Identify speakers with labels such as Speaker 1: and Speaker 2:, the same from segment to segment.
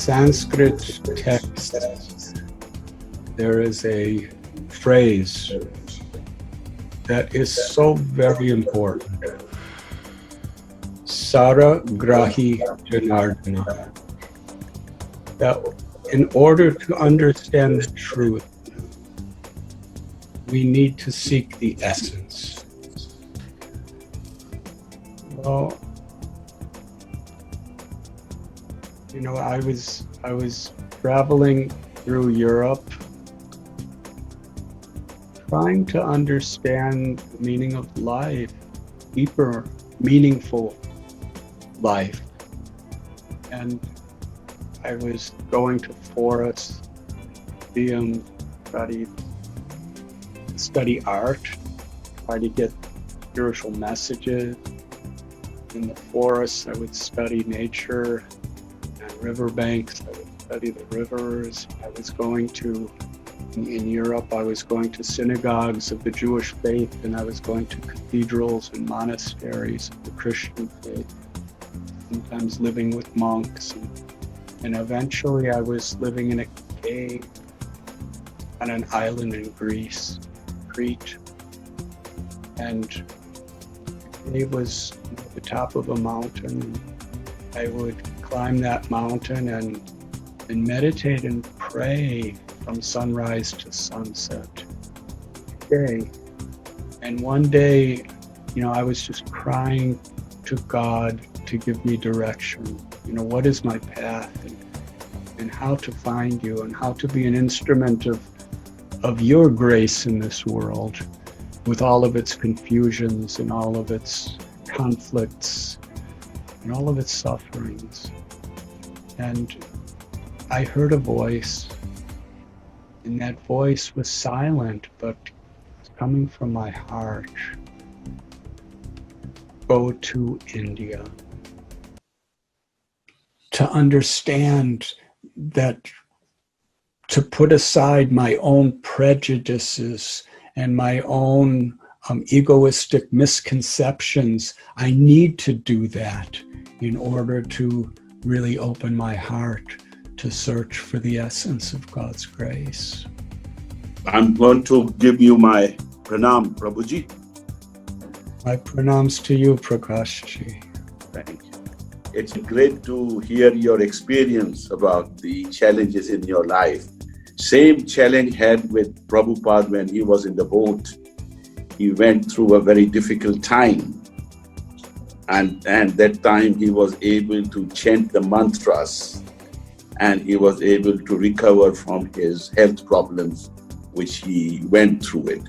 Speaker 1: Sanskrit text, there is a phrase that is so very important. Sara Grahi Janardana. That in order to understand the truth, we need to seek the essence. Well, I was traveling through Europe, trying to understand the meaning of life, deeper, meaningful life. And I was going to forests, museums, study art, try to get spiritual messages. In the forests, I would study nature, and riverbanks, I would study the rivers. I was going to, in Europe, I was going to synagogues of the Jewish faith, and I was going to cathedrals and monasteries of the Christian faith, sometimes living with monks. And eventually I was living in a cave on an island in Greece, Crete. And it was at the top of a mountain. I would climb that mountain and meditate and pray from sunrise to sunset day. And one day, I was just crying to God to give me direction. What is my path, and how to find you, and how to be an instrument of your grace in this world, with all of its confusions and all of its conflicts and all of its sufferings. And I heard a voice, and that voice was silent, but it's coming from my heart. Go to India. To understand that, to put aside my own prejudices and my own egoistic misconceptions, I need to do that in order to really open my heart to search for the essence of God's grace.
Speaker 2: I'm going to give you my pranam, Prabhuji.
Speaker 1: My pranams to you, Prakashji.
Speaker 2: Thank you. It's great to hear your experience about the challenges in your life. Same challenge had with Prabhupada when he was in the boat. He went through a very difficult time. And that time he was able to chant the mantras, and he was able to recover from his health problems, which he went through it.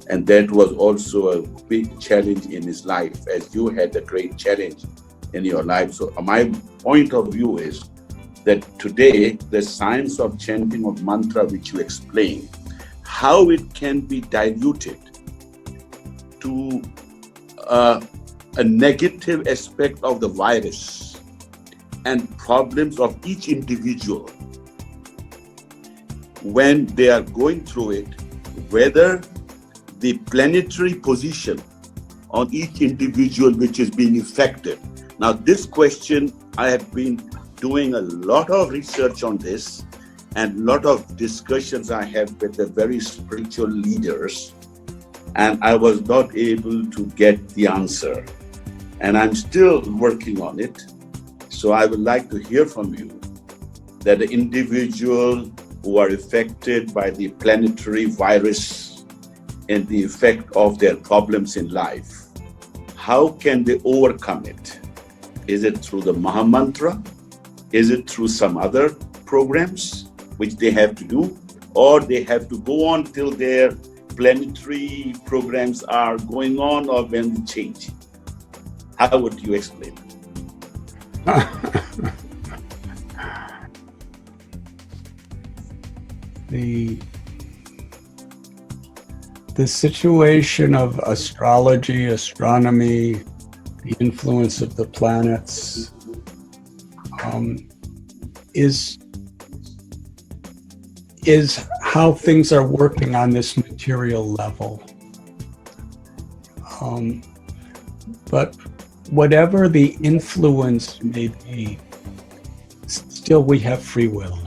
Speaker 2: And that was also a big challenge in his life, as you had a great challenge in your life. So my point of view is that today, the science of chanting of mantra, which you explained, how it can be diluted to a negative aspect of the virus and problems of each individual when they are going through it, whether the planetary position on each individual which is being affected. Now, this question, I have been doing a lot of research on this and a lot of discussions I have with the very spiritual leaders, and I was not able to get the answer. And I'm still working on it. So I would like to hear from you that the individual who are affected by the planetary virus and the effect of their problems in life, how can they overcome it? Is it through the Mahamantra? Is it through some other programs which they have to do? Or they have to go on till their planetary programs are going on, or when they change? How would you explain it?
Speaker 1: The situation of astrology, astronomy, the influence of the planets is how things are working on this material level. But whatever the influence may be, still we have free will.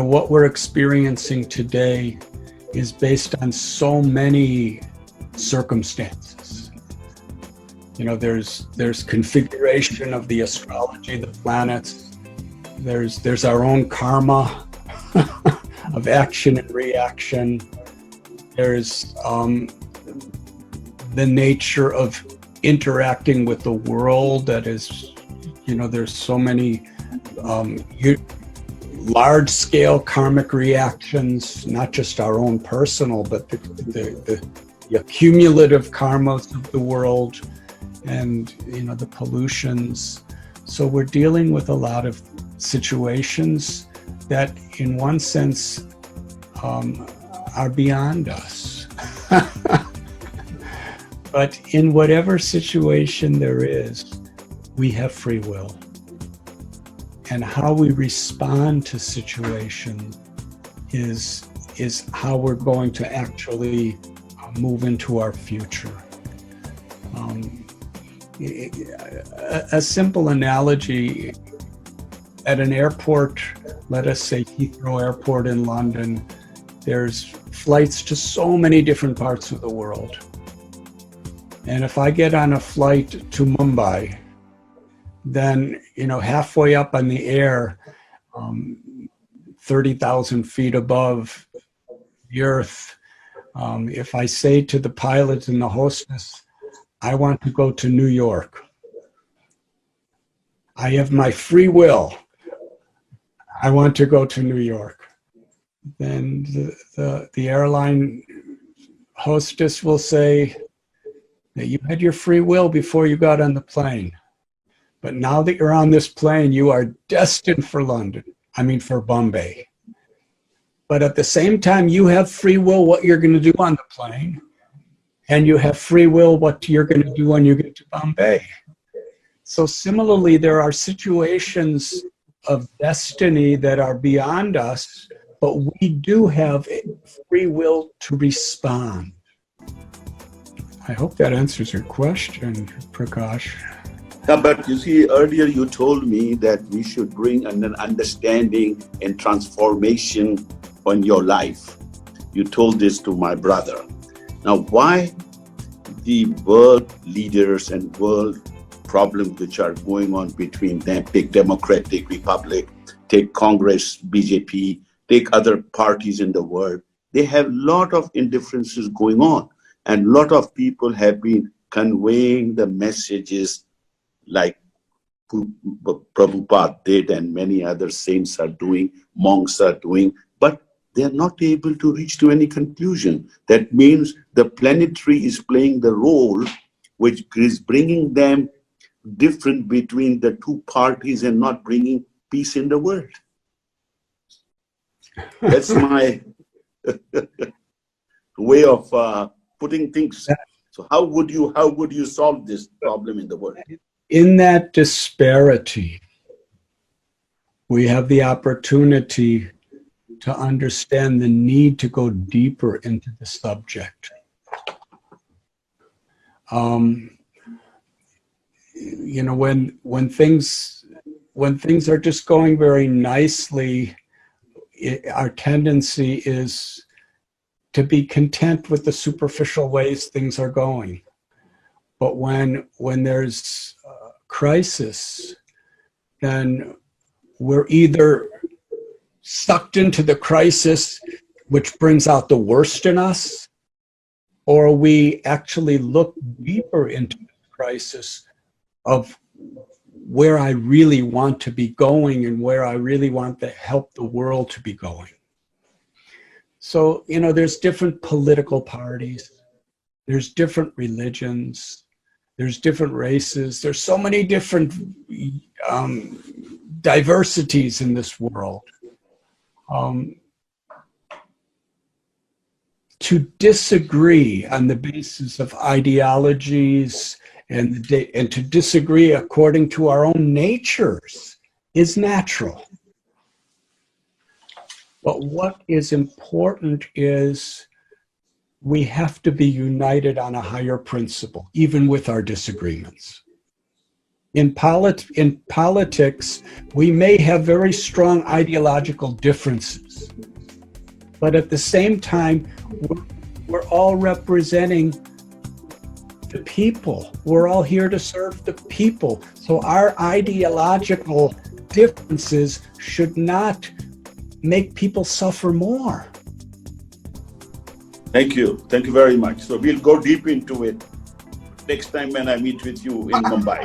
Speaker 1: What we're experiencing today is based on so many circumstances. There's configuration of the astrology, the planets. There's our own karma of action and reaction. There's the nature of interacting with the world that is, there's so many large-scale karmic reactions, not just our own personal, but the accumulative karmas of the world, and the pollutions. So we're dealing with a lot of situations that, in one sense, are beyond us. But in whatever situation there is, we have free will. And how we respond to situations is how we're going to actually move into our future. A simple analogy, at an airport, let us say Heathrow Airport in London, there's flights to so many different parts of the world. And if I get on a flight to Mumbai, then, halfway up on the air, 30,000 feet above the earth, if I say to the pilot and the hostess, I want to go to New York, I have my free will, I want to go to New York, then the airline hostess will say that you had your free will before you got on the plane. But now that you're on this plane, you are destined for for Bombay. But at the same time, you have free will what you're going to do on the plane, and you have free will what you're going to do when you get to Bombay. So similarly, there are situations of destiny that are beyond us, but we do have free will to respond. I hope that answers your question, Prakash.
Speaker 2: Yeah, but you see, earlier you told me that we should bring an understanding and transformation on your life. You told this to my brother. Now, why the world leaders and world problems which are going on between them, take Democratic Republic, take Congress, BJP, take other parties in the world, they have a lot of indifferences going on. And a lot of people have been conveying the messages like Prabhupada did and many other saints are doing, monks are doing, but they're not able to reach to any conclusion. That means the planetary is playing the role which is bringing them different between the two parties and not bringing peace in the world. That's my way of putting things. So how would you solve this problem in the world?
Speaker 1: In that disparity, we have the opportunity to understand the need to go deeper into the subject. When things are just going very nicely, our tendency is to be content with the superficial ways things are going. But when there's crisis, then we're either sucked into the crisis, which brings out the worst in us, or we actually look deeper into the crisis of where I really want to be going and where I really want to help the world to be going. So, there's different political parties, there's different religions, there's different races, there's so many different diversities in this world. To disagree on the basis of ideologies and to disagree according to our own natures is natural. But what is important is we have to be united on a higher principle, even with our disagreements. in politics, we may have very strong ideological differences, but at the same time, we're all representing the people. We're all here to serve the people. So our ideological differences should not make people suffer more.
Speaker 2: Thank you. Thank you very much. So we'll go deep into it next time when I meet with you in Mumbai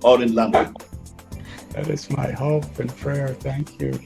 Speaker 2: or in London.
Speaker 1: That is my hope and prayer. Thank you.